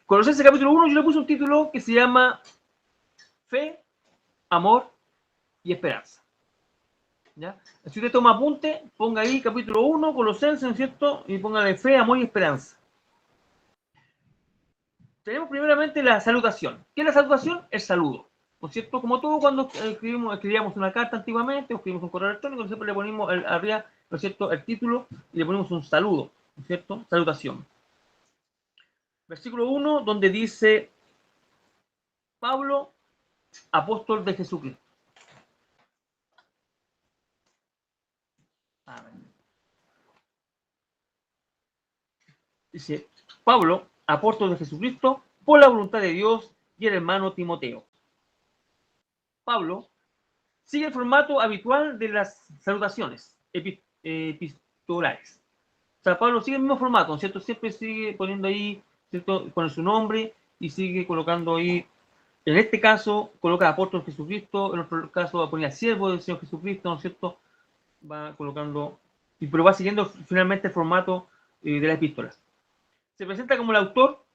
Colosenses capítulo 1, yo le puse un título que se llama Fe, Amor y Esperanza. ¿Ya? Si usted toma apunte, ponga ahí capítulo 1, Colosenses, ¿no es cierto? Y póngale fe, amor y esperanza. Tenemos primeramente la salutación. ¿Qué es la salutación? El saludo. ¿No es cierto? Como todo cuando escribíamos una carta antiguamente, o escribimos un correo electrónico, siempre le ponemos arriba, ¿no es cierto?, el título y le ponemos un saludo, ¿no es cierto? Salutación. Versículo 1, donde dice Pablo, apóstol de Jesucristo. Amén. Dice Pablo, apóstol de Jesucristo, por la voluntad de Dios, y el hermano Timoteo. Pablo sigue el formato habitual de las salutaciones epistolares. O sea, Pablo sigue el mismo formato, ¿no es cierto? Siempre sigue poniendo ahí, ¿cierto?, con su nombre y sigue colocando ahí, en este caso, coloca apóstol Jesucristo, en otro caso ponía siervo del Señor Jesucristo, ¿no es cierto? Va colocando, pero va siguiendo finalmente el formato de la epístola. Se presenta como el autor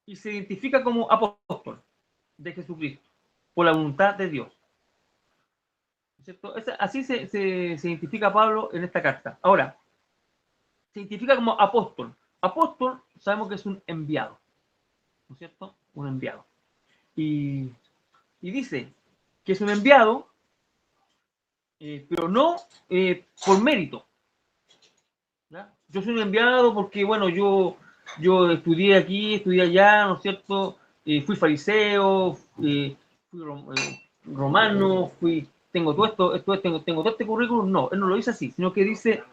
y se identifica como apóstol de Jesucristo, por la voluntad de Dios. ¿Cierto? Así se identifica Pablo en esta carta. Ahora, se identifica como apóstol. Apóstol sabemos que es un enviado, ¿no es cierto? Un enviado. Y dice que es un enviado, pero no por mérito. ¿Ya? Yo soy un enviado porque, bueno, yo estudié aquí, estudié allá, ¿no es cierto? Fui fariseo, fui romano, tengo todo esto, tengo todo este currículum. No, él no lo dice así, sino que dice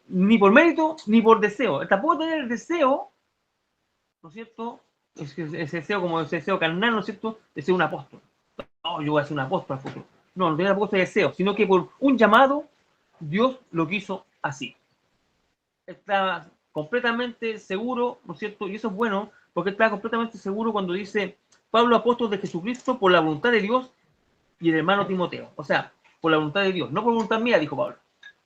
ni por mérito ni por deseo. Él tampoco tiene el deseo, ¿no es cierto? Ese deseo como ese deseo carnal, ¿no es cierto? De ser un apóstol. No, yo voy a ser un apóstol al futuro. No, no tiene tampoco ese deseo, sino que por un llamado, Dios lo quiso así. Está completamente seguro, ¿no es cierto? Y eso es bueno, porque está completamente seguro cuando dice Pablo, apóstol de Jesucristo, por la voluntad de Dios y el hermano Timoteo. O sea, por la voluntad de Dios, no por voluntad mía, dijo Pablo.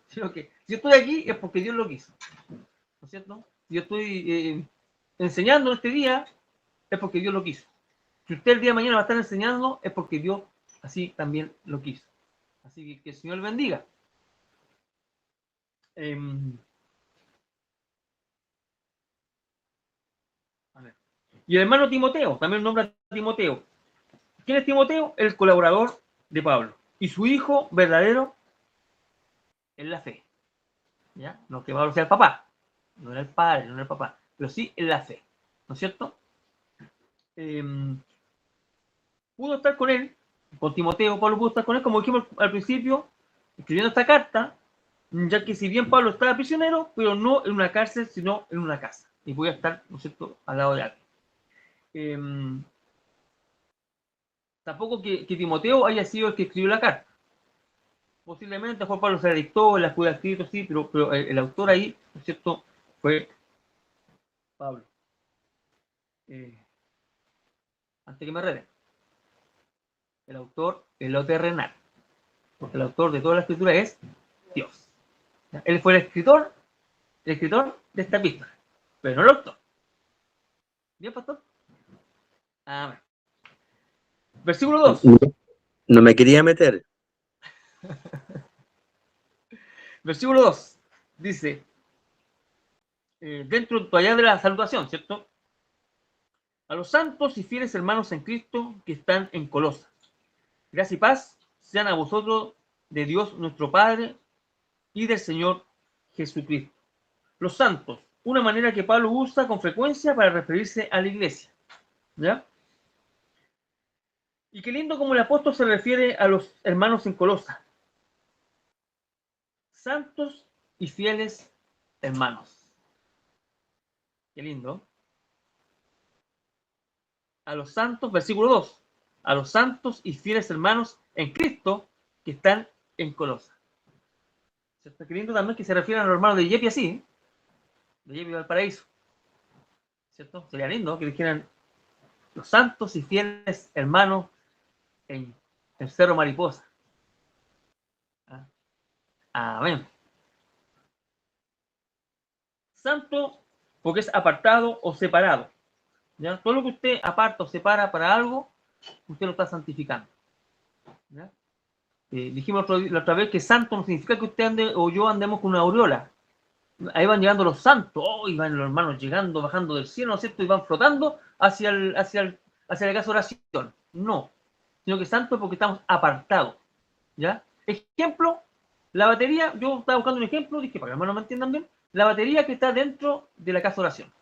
Sino que si yo estoy aquí es porque Dios lo quiso. ¿No es cierto? Si yo estoy enseñando este día, es porque Dios lo quiso. Si usted el día de mañana va a estar enseñando, es porque Dios así también lo quiso. Así que el Señor bendiga. Eh, a ver. Y el hermano Timoteo, también nombra a Timoteo. ¿Quién es Timoteo? El colaborador de Pablo. Y su hijo verdadero en la fe. ¿Ya? No que Pablo sea el papá. No era el padre, no era el papá. Pero sí en la fe. ¿No es cierto? Eh, pudo estar con él, con Timoteo, Pablo pudo estar con él, como dijimos al principio, escribiendo esta carta, ya que si bien Pablo estaba prisionero, pero no en una cárcel, sino en una casa. Y podía estar, ¿no es cierto?, al lado de alguien. Tampoco que Timoteo haya sido el que escribió la carta. Posiblemente Juan Pablo se la dictó, la pudo escrito, sí, pero el autor ahí, ¿no es cierto?, fue Pablo. Antes que me reden, el autor es lo terrenal, porque el autor de toda la escritura es Dios. Él fue el escritor de esta epístola, pero no el autor. ¿Bien, pastor? Amén. Versículo 2. No, no me quería meter. Versículo 2. Dice, dentro todavía de la salutación, ¿cierto? A los santos y fieles hermanos en Cristo que están en Colosas. Gracia y paz sean a vosotros de Dios nuestro Padre y del Señor Jesucristo. Los santos, una manera que Pablo usa con frecuencia para referirse a la iglesia. ¿Ya? Y qué lindo como el apóstol se refiere a los hermanos en Colosas. Santos y fieles hermanos. Qué lindo. A los santos, versículo 2. A los santos y fieles hermanos en Cristo que están en Colosas. ¿Cierto? Qué lindo también que se refieran a los hermanos de Yepi así, de Yepi Valparaíso. ¿Cierto? Sería lindo que dijeran los santos y fieles hermanos en el Cerro Mariposa. ¿Ah? Amén. Santo porque es apartado o separado. ¿Ya? Todo lo que usted aparta o separa para algo, usted lo está santificando. ¿Ya? Dijimos la otra vez que santo no significa que usted ande o yo andemos con una aureola. Ahí van llegando los santos, oh, y van los hermanos llegando, bajando del cielo, ¿no es cierto? Y van flotando hacia la casa de oración. No, sino que santo es porque estamos apartados. ¿Ya? Ejemplo, la batería, yo estaba buscando un ejemplo, dije, para que los hermanos me entiendan bien, la batería que está dentro de la casa de oración.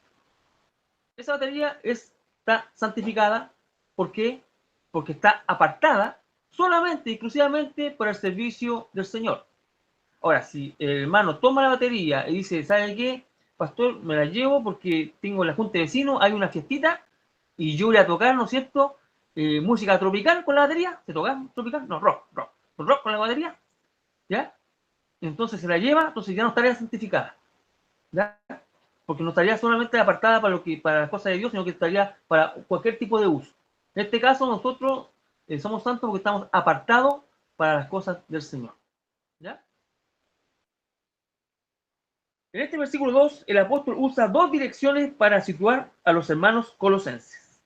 Esa batería está santificada, ¿por qué? Porque está apartada solamente, exclusivamente para el servicio del Señor. Ahora, si el hermano toma la batería y dice, ¿sabe qué? Pastor, me la llevo porque tengo la junta de vecinos, hay una fiestita y yo voy a tocar, ¿no es cierto? Música tropical con la batería. ¿Se toca tropical? No, rock con la batería. ¿Ya? Entonces se la lleva, entonces ya no estaría santificada. ¿Ya? Porque no estaría solamente apartada para las cosas de Dios, sino que estaría para cualquier tipo de uso. En este caso, nosotros somos santos porque estamos apartados para las cosas del Señor. ¿Ya? En este versículo 2, el apóstol usa dos direcciones para situar a los hermanos colosenses.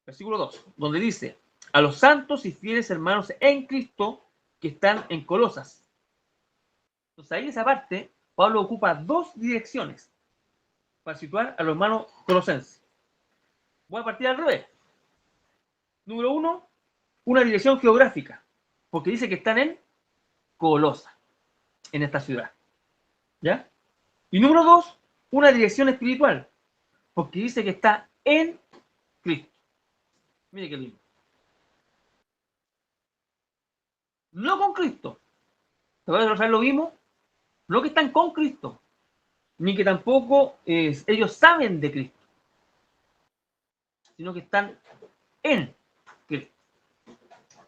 Versículo 2, donde dice, a los santos y fieles hermanos en Cristo que están en Colosas. Entonces ahí esa parte, Pablo ocupa dos direcciones para situar a los hermanos colosenses. Voy a partir al revés. Número 1, una dirección geográfica, porque dice que están en Colosa, en esta ciudad. ¿Ya? Y número 2, una dirección espiritual, porque dice que está en Cristo. Mire qué lindo. No con Cristo. ¿Sabes lo vimos? No que están con Cristo, ni que tampoco ellos saben de Cristo, sino que están en Cristo.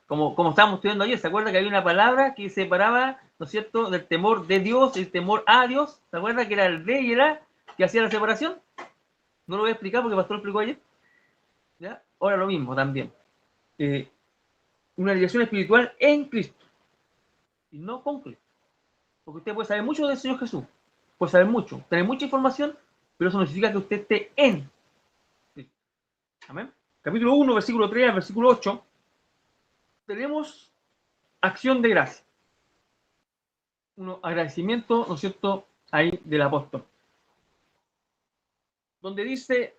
Como estábamos estudiando ayer, ¿se acuerda que había una palabra que separaba, ¿no es cierto?, del temor de Dios y el temor a Dios? ¿Se acuerda que era el de y el a que hacía la separación? No lo voy a explicar porque el pastor lo explicó ayer. ¿Ya? Ahora lo mismo también. Una dirección espiritual en Cristo y no con Cristo. Porque usted puede saber mucho del Señor Jesús, puede saber mucho, tener mucha información, pero eso no significa que usted esté en Cristo. Amén. Capítulo 1, versículo 3 al versículo 8, tenemos acción de gracia. Un agradecimiento, ¿no es cierto?, ahí del apóstol. Donde dice,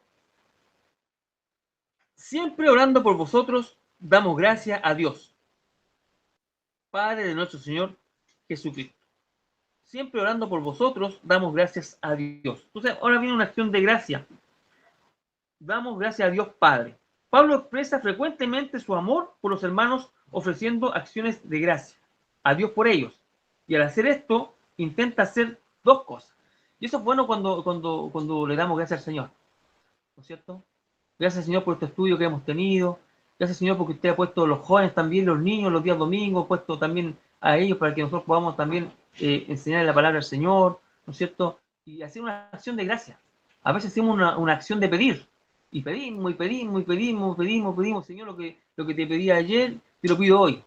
siempre orando por vosotros, damos gracias a Dios, Padre de nuestro Señor Jesucristo. Siempre orando por vosotros, damos gracias a Dios. Entonces, ahora viene una acción de gracia. Damos gracias a Dios Padre. Pablo expresa frecuentemente su amor por los hermanos ofreciendo acciones de gracia a Dios por ellos. Y al hacer esto, intenta hacer dos cosas. Y eso es bueno cuando le damos gracias al Señor. ¿No es cierto? Gracias, Señor, por este estudio que hemos tenido. Gracias, Señor, porque usted ha puesto a los jóvenes también, los niños, los días domingos, ha puesto también a ellos para que nosotros podamos también enseñar la palabra del Señor, ¿no es cierto? Y hacer una acción de gracia. A veces hacemos una acción de pedir. Y pedimos, y pedimos, y pedimos, pedimos. Señor, lo que te pedí ayer, te lo pido hoy.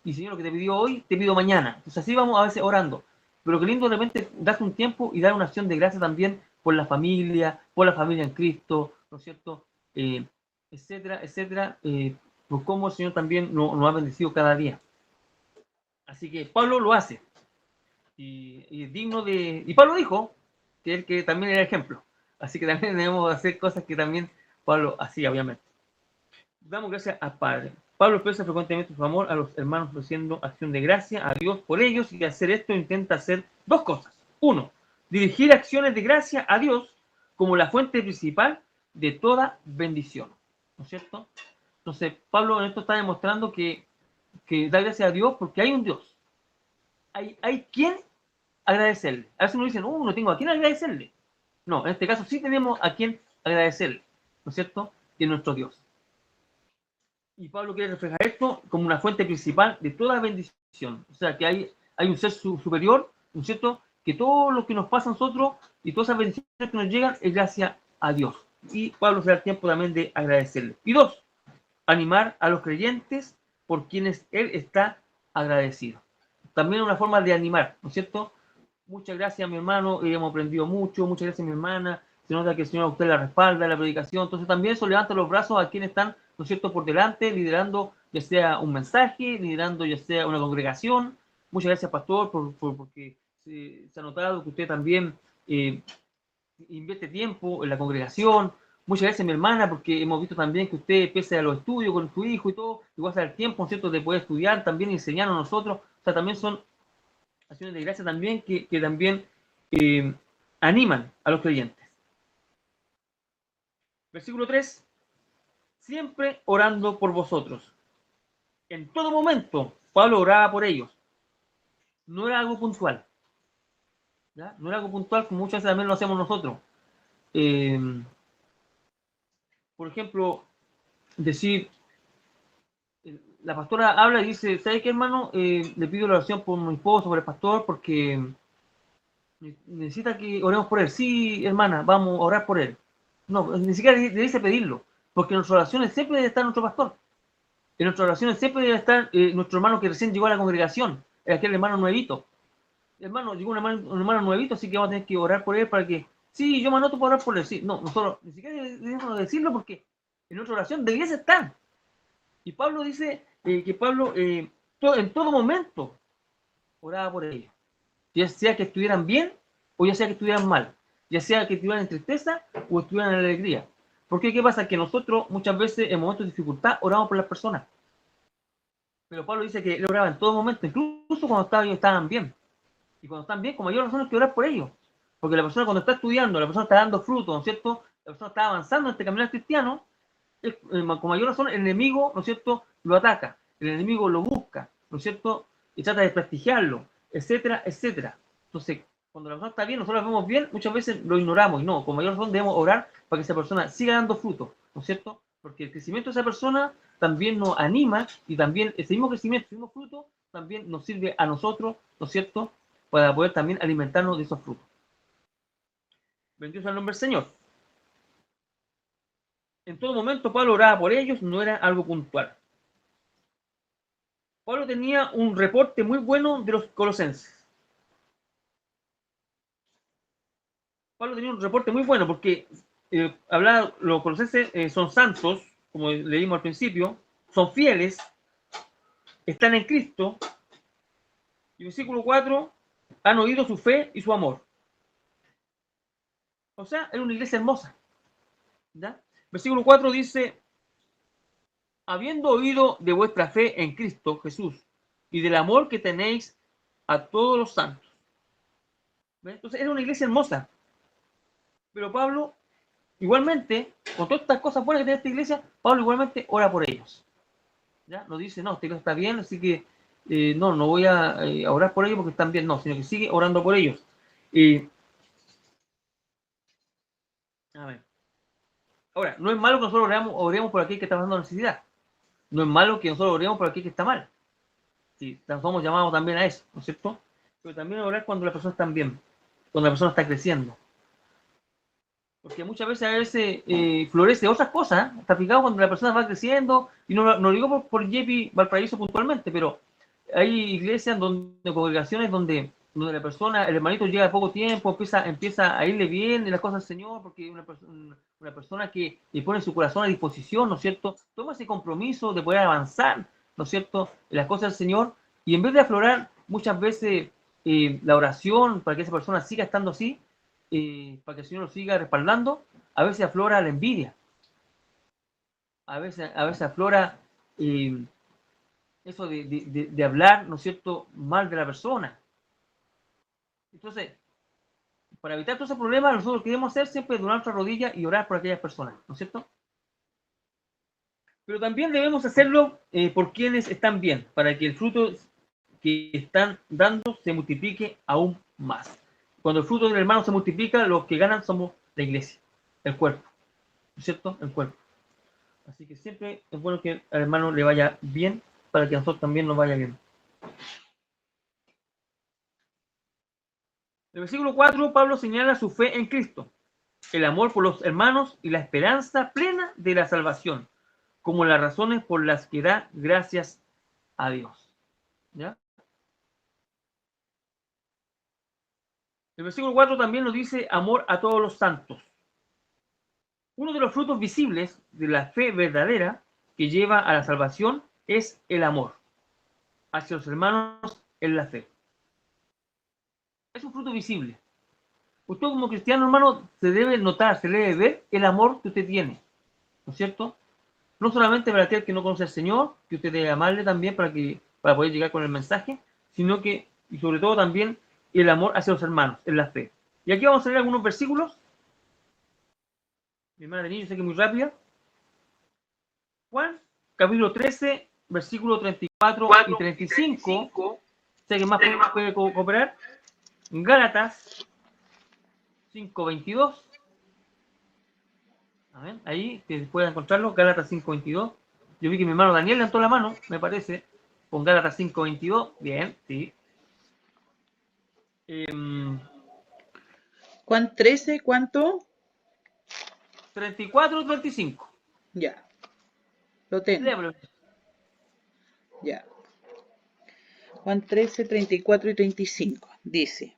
Y Señor, lo que te pidió hoy, te pido mañana. Entonces así vamos a veces orando. Pero qué lindo de repente darse un tiempo y dar una acción de gracia también por la familia en Cristo, ¿no es cierto? Etcétera, etcétera, por cómo el Señor también nos ha bendecido cada día. Así que Pablo lo hace. Y es digno de... Y Pablo dijo que él que también era ejemplo. Así que también debemos hacer cosas que también Pablo hacía, obviamente. Damos gracias al Padre. Pablo expresa frecuentemente su amor a los hermanos ofreciendo acción de gracia a Dios por ellos, y hacer esto intenta hacer dos cosas. Uno, dirigir acciones de gracia a Dios como la fuente principal de toda bendición. ¿No es cierto? Entonces, Pablo en esto está demostrando que da gracias a Dios porque hay un Dios. Hay quien agradecerle. A veces uno dice, no tengo a quién agradecerle. No, en este caso sí tenemos a quien agradecerle. ¿No es cierto? Que es nuestro Dios. Y Pablo quiere reflejar esto como una fuente principal de toda bendición. O sea, que hay un ser superior, ¿no es cierto? Que todo lo que nos pasa a nosotros y todas esas bendiciones que nos llegan es gracias a Dios. Y Pablo se da el tiempo también de agradecerle. Y dos, animar a los creyentes por quienes él está agradecido. También una forma de animar, ¿no es cierto? Muchas gracias, mi hermano, hemos aprendido mucho. Muchas gracias, mi hermana. se nota que el Señor a usted la respalda en la predicación, entonces también eso levanta los brazos a quienes están, ¿no es cierto?, por delante, liderando ya sea un mensaje, liderando ya sea una congregación. Muchas gracias, pastor, porque se ha notado que usted también eh, invierte tiempo en la congregación. Muchas gracias, mi hermana, porque hemos visto también que usted, pese a los estudios con su hijo y todo, igual se da el tiempo, ¿no es cierto?, de poder estudiar, también enseñarnos a nosotros. O sea, también son acciones de gracia también que también eh, animan a los creyentes. Versículo 3, siempre orando por vosotros. En todo momento, Pablo oraba por ellos. No era algo puntual. ¿Ya? No era algo puntual como muchas veces también lo hacemos nosotros. Eh, por ejemplo, decir, la pastora habla y dice, ¿sabes qué, hermano? Le pido la oración por mi esposo, por el pastor, porque necesita que oremos por él. Sí, hermana, vamos a orar por él. No, ni siquiera le dice pedirlo, porque en nuestras oraciones siempre debe estar nuestro pastor. En nuestras oraciones siempre debe estar nuestro hermano que recién llegó a la congregación, aquel hermano nuevito. Hermano, llegó un hermano nuevito, así que vamos a tener que orar por él para que, sí, yo me anoto para orar por él. Sí, no, nosotros ni siquiera debemos decirlo porque en nuestra oración debiese estar. Y Pablo dice que Pablo en todo momento oraba por ellos. Ya sea que estuvieran bien o ya sea que estuvieran mal. Ya sea que estuvieran en tristeza o estuvieran en alegría. Porque ¿qué pasa? Que nosotros muchas veces en momentos de dificultad oramos por las personas. Pero Pablo dice que él oraba en todo momento, incluso cuando ellos estaban bien. Y cuando están bien, con mayor razón hay que orar por ellos. Porque la persona cuando está estudiando, la persona está dando fruto, ¿no es cierto? La persona está avanzando en este camino cristiano, con mayor razón el enemigo, ¿no es cierto?, lo ataca, el enemigo lo busca, ¿no es cierto?, y trata de desprestigiarlo, etcétera, etcétera. Entonces, cuando la persona está bien, nosotros la vemos bien, muchas veces lo ignoramos, y no, con mayor razón debemos orar para que esa persona siga dando fruto, ¿no es cierto? Porque el crecimiento de esa persona también nos anima, y también ese mismo crecimiento, ese mismo fruto, también nos sirve a nosotros, ¿no es cierto?, para poder también alimentarnos de esos frutos. Bendito sea el nombre del Señor. En todo momento Pablo oraba por ellos, no era algo puntual. Pablo tenía un reporte muy bueno de los colosenses. Pablo tenía un reporte muy bueno porque los colosenses son santos, como leímos al principio, son fieles, están en Cristo. Y versículo 4, han oído su fe y su amor. O sea, era una iglesia hermosa. ¿Ya? Versículo 4 dice, habiendo oído de vuestra fe en Cristo Jesús y del amor que tenéis a todos los santos. ¿Ves? Entonces era una iglesia hermosa. Pero Pablo, igualmente, con todas estas cosas buenas que tiene esta iglesia, Pablo igualmente ora por ellos. ¿Ya? No dice, no, esta iglesia está bien, así que no voy a orar por ellos porque están bien, no, sino que sigue orando por ellos. A ver. Ahora, no es malo que nosotros oremos por aquel que está pasando necesidad. No es malo que nosotros oremos por aquel que está mal. Sí, somos llamados también a eso, ¿no es cierto? Pero también orar cuando las personas están bien, cuando la persona está creciendo. Porque muchas veces florece otras cosas, ¿eh? Está fijado cuando la persona va creciendo, y no lo digo por JP Valparaíso puntualmente, pero hay iglesias, congregaciones donde la persona, el hermanito llega a poco tiempo, empieza a irle bien en las cosas del Señor, porque una persona que le pone su corazón a disposición, ¿no es cierto? Toma ese compromiso de poder avanzar, ¿no es cierto?, en las cosas del Señor, y en vez de aflorar muchas veces la oración para que esa persona siga estando así, para que el Señor lo siga respaldando, a veces aflora la envidia, a veces aflora eso de hablar, ¿no es cierto?, mal de la persona. Entonces, para evitar todos esos problemas, nosotros lo que debemos hacer siempre es doblar nuestra rodilla y orar por aquellas personas, ¿no es cierto? Pero también debemos hacerlo por quienes están bien, para que el fruto que están dando se multiplique aún más. Cuando el fruto del hermano se multiplica, los que ganan somos la iglesia, el cuerpo, ¿no es cierto? El cuerpo. Así que siempre es bueno que al hermano le vaya bien para que a nosotros también nos vaya bien. En el versículo 4, Pablo señala su fe en Cristo, el amor por los hermanos y la esperanza plena de la salvación, como las razones por las que da gracias a Dios. ¿Ya? El versículo 4 también nos dice amor a todos los santos. Uno de los frutos visibles de la fe verdadera que lleva a la salvación es el amor hacia los hermanos en la fe. Es un fruto visible. Usted como cristiano, hermano, se debe notar, se debe ver el amor que usted tiene, ¿no es cierto? No solamente para aquel que no conoce al Señor, que usted debe amarle también para poder llegar con el mensaje, sino que, y sobre todo también, el amor hacia los hermanos en la fe. Y aquí vamos a leer algunos versículos. Mi hermana de niño, sé que es muy rápida. Juan, capítulo 13, versículos 34 y 35. Sé que más puede cooperar. Gálatas 5:22. A ver, ahí que pueda encontrarlo. Gálatas 5:22. Yo vi que mi hermano Daniel levantó la mano, me parece. Con Gálatas 5:22. Bien, sí. Juan 13, ¿cuánto? 34 y 35. Ya. Lo tengo. Léalo. Ya. Juan 13, 34 y 35. Dice: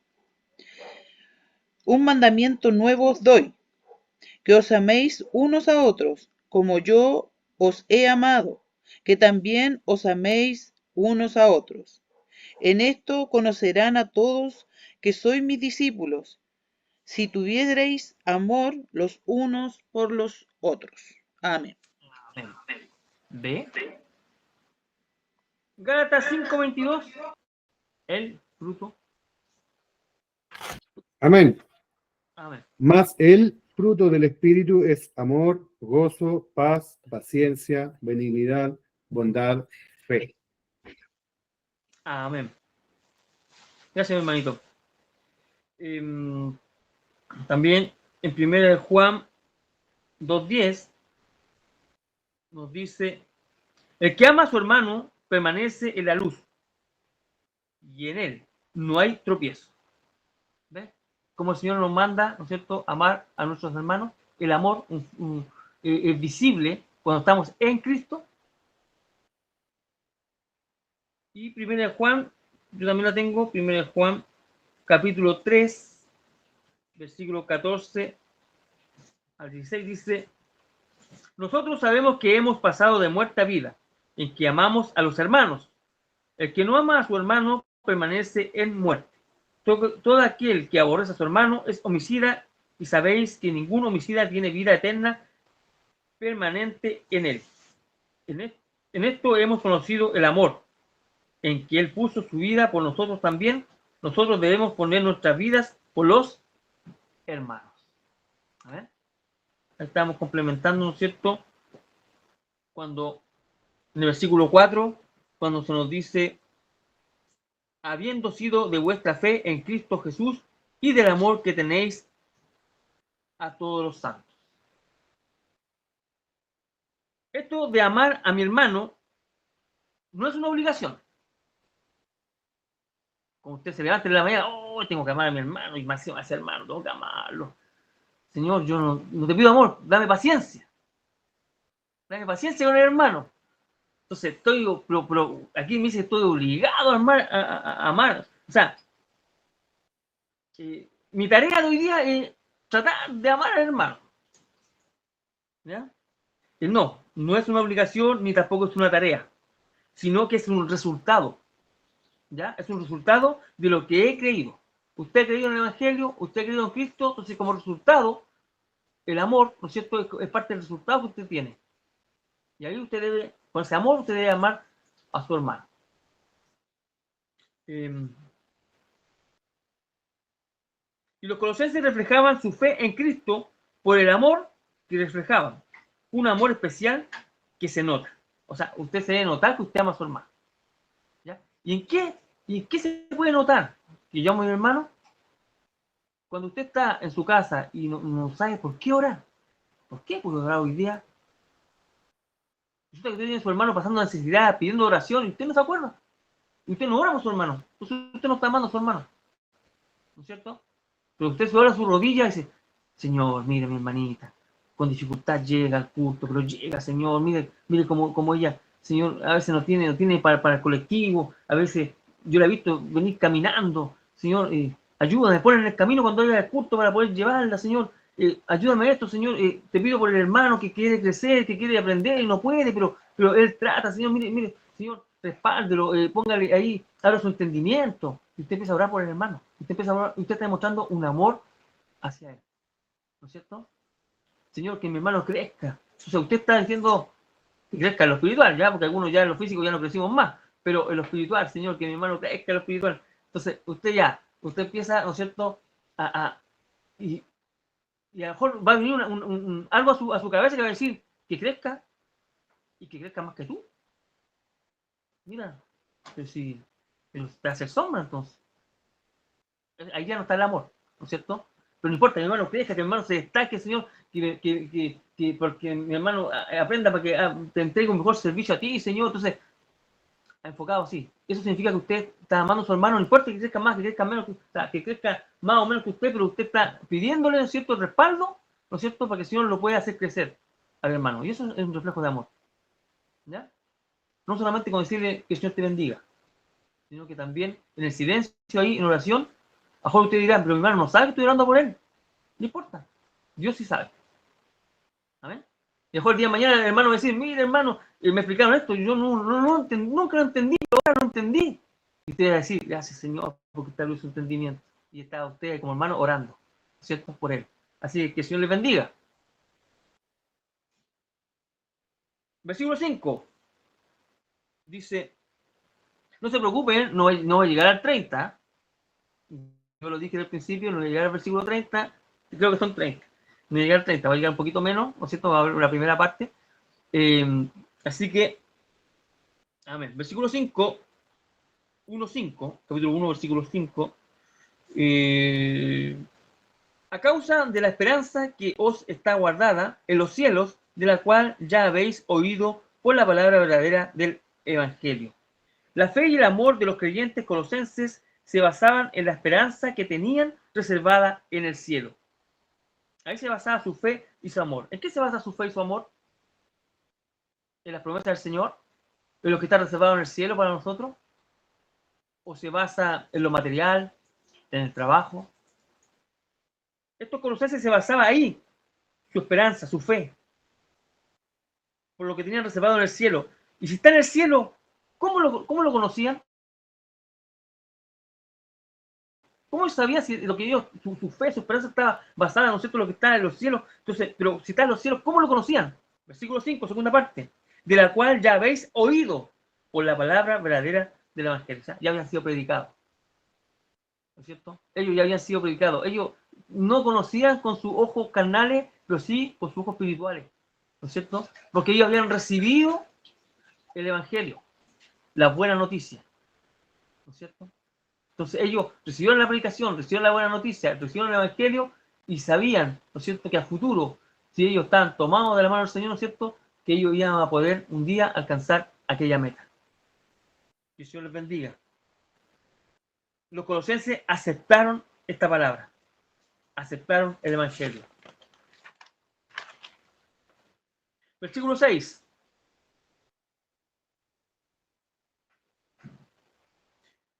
Un mandamiento nuevo os doy, que os améis unos a otros, como yo os he amado, que también os améis unos a otros. En esto conocerán a todos que sois mis discípulos, si tuvierais amor los unos por los otros. Amén. B. Gálatas 5:22. El fruto. Amén. Amén. Mas el fruto del Espíritu es amor, gozo, paz, paciencia, benignidad, bondad, fe. Amén. Gracias, hermanito. También en 1 Juan 2:10 nos dice: el que ama a su hermano permanece en la luz, y en él no hay tropiezo. ¿Ves? Como el Señor nos manda, ¿no es cierto?, amar a nuestros hermanos. El amor es visible cuando estamos en Cristo. Y 1 Juan, yo también la tengo, 1 Juan capítulo 3, versículo 14 al 16 dice: nosotros sabemos que hemos pasado de muerte a vida, en que amamos a los hermanos. El que no ama a su hermano permanece en muerte. Todo aquel que aborrece a su hermano es homicida, y sabéis que ningún homicida tiene vida eterna permanente en él. En esto hemos conocido el amor, en que él puso su vida por nosotros también. Nosotros debemos poner nuestras vidas por los hermanos. A ver. Estamos complementando, ¿no es cierto? Cuando en el versículo 4, cuando se nos dice: habiendo sido de vuestra fe en Cristo Jesús y del amor que tenéis a todos los santos. Esto de amar a mi hermano no es una obligación. Como usted se levanta en la mañana: oh, tengo que amar a mi hermano, y más a ese hermano, tengo que amarlo. Señor, yo no te pido amor, dame paciencia. Dame paciencia con el hermano. Entonces, pero aquí me dice que estoy obligado a amar. O sea, mi tarea de hoy día es tratar de amar al hermano. ¿Ya? No es una obligación ni tampoco es una tarea, sino que es un resultado. ¿Ya? Es un resultado de lo que he creído. Usted ha creído en el Evangelio, usted ha creído en Cristo, entonces como resultado, el amor, ¿no es cierto?, es parte del resultado que usted tiene. Y ahí usted debe, con ese amor, usted debe amar a su hermano. Y los colosenses reflejaban su fe en Cristo por el amor que reflejaban. Un amor especial que se nota. O sea, usted se debe notar que usted ama a su hermano. ¿Ya? ¿Y en qué se puede notar que yo amo a mi hermano? Cuando usted está en su casa y no sabe por qué orar. ¿Por qué? Porque orar hoy día. Resulta que usted tiene a su hermano pasando necesidad, pidiendo oración, y usted no se acuerda. Y usted no ora por su hermano. Entonces usted no está amando a su hermano. ¿No es cierto? Pero usted se ora a su rodilla y dice: Señor, mire mi hermanita, con dificultad llega al culto, pero llega, Señor, mire cómo ella, Señor, a veces no tiene para el colectivo, a veces yo la he visto venir caminando, Señor, ayúdame, ponle en el camino cuando haya el culto para poder llevarla, Señor. ayúdame a esto, Señor, te pido por el hermano que quiere crecer, que quiere aprender y no puede, pero él trata, Señor, mire, Señor, respáldelo, póngale ahí, abra su entendimiento. Y usted empieza a orar por el hermano. Usted empieza a orar, usted está demostrando un amor hacia él. ¿No es cierto? Señor, que mi hermano crezca. O sea, usted está diciendo que crezca en lo espiritual, ya, porque algunos ya en lo físico ya no crecimos más, pero en lo espiritual, Señor, que mi hermano crezca en lo espiritual. Entonces, usted empieza, ¿no es cierto?, y a lo mejor va a venir algo a su cabeza que va a decir que crezca y que crezca más que tú. Mira, pero te hace sombra entonces. Ahí ya no está el amor, ¿no es cierto? Pero no importa, que mi hermano crezca, que mi hermano se destaque, Señor, porque mi hermano aprenda para que te entregue un mejor servicio a ti, Señor. Entonces, enfocado así. Eso significa que usted está amando a su hermano, no importa que crezca más, que crezca menos, que crezca más o menos que usted, pero usted está pidiéndole, ¿no es cierto?, el respaldo, ¿no es cierto?, para que el Señor lo pueda hacer crecer al hermano. Y eso es un reflejo de amor. ¿Ya? No solamente con decirle que el Señor te bendiga, sino que también en el silencio ahí, en oración, a lo mejor usted dirá, pero mi hermano no sabe que estoy orando por él. No importa. Dios sí sabe. Amén. Y a lo mejor el día de mañana el hermano va a decir, mire hermano, me explicaron esto, yo nunca lo entendí, ahora lo entendí. Y usted va a decir, gracias Señor, porque usted abrió su entendimiento. Y está usted como hermano orando, ¿cierto? Por él. Así que el Señor les bendiga. Versículo 5. Dice, no se preocupen, no va a llegar al 30. Yo lo dije al principio, no va a llegar al versículo 30. Creo que son 30. No va a llegar al 30, va a llegar un poquito menos, ¿no es cierto? Va a haber una primera parte. Así que, amén. Versículo 5, 1:5, capítulo 1, versículo 5. A causa de la esperanza que os está guardada en los cielos, de la cual ya habéis oído por la palabra verdadera del Evangelio. La fe y el amor de los creyentes colosenses se basaban en la esperanza que tenían reservada en el cielo. Ahí se basaba su fe y su amor. ¿En qué se basa su fe y su amor? ¿En las promesas del Señor? ¿En lo que está reservado en el cielo para nosotros? ¿O se basa en lo material, en el trabajo? Estos colosenses se basaba ahí, su esperanza, su fe, por lo que tenían reservado en el cielo. Y si está en el cielo, ¿cómo lo conocían? ¿Cómo sabía si lo que Dios, su fe, su esperanza estaba basada, ¿no es cierto?, en lo que está en los cielos? Entonces, pero si está en los cielos, ¿cómo lo conocían? Versículo 5, segunda parte. De la cual ya habéis oído por la palabra verdadera del Evangelio. O sea, ya habían sido predicados. ¿No es cierto? Ellos ya habían sido predicados. Ellos no conocían con sus ojos carnales, pero sí con sus ojos espirituales. ¿No es cierto? Porque ellos habían recibido el Evangelio, la buena noticia. ¿No es cierto? Entonces ellos recibieron la predicación, recibieron la buena noticia, recibieron el Evangelio y sabían, ¿no es cierto?, que a futuro, si ellos estaban tomados de la mano del Señor, ¿no es cierto?, que ellos iban a poder un día alcanzar aquella meta. Que el Señor les bendiga. Los colosenses aceptaron esta palabra, aceptaron el Evangelio. Versículo 6.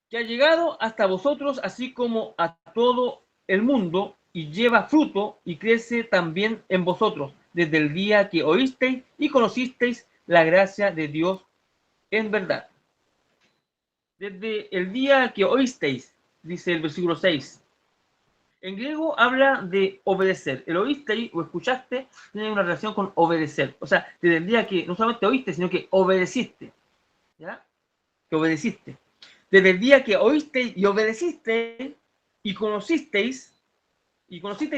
Que ha llegado hasta vosotros, así como a todo el mundo, y lleva fruto y crece también en vosotros, desde el día que oísteis y conocisteis la gracia de Dios en verdad. Desde el día que oísteis, dice el versículo 6. En griego habla de obedecer. El oísteis o escuchaste tiene una relación con obedecer. O sea, desde el día que no solamente oíste, sino que obedeciste. ¿Ya? Que obedeciste. Desde el día que oísteis y obedecisteis y conocisteis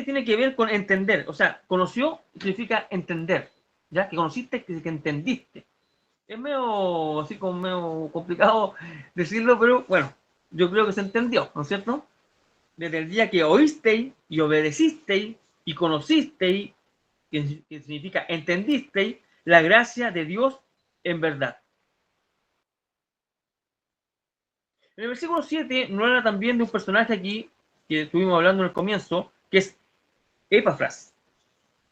tiene que ver con entender. O sea, conoció significa entender. ¿Ya? Que conociste, que entendiste. Es medio, así como medio complicado decirlo, pero bueno, yo creo que se entendió, ¿no es cierto? Desde el día que oísteis y obedecisteis y conocisteis, que significa entendisteis, la gracia de Dios en verdad. En el versículo 7 nos habla también de un personaje aquí que estuvimos hablando en el comienzo, que es Epafras,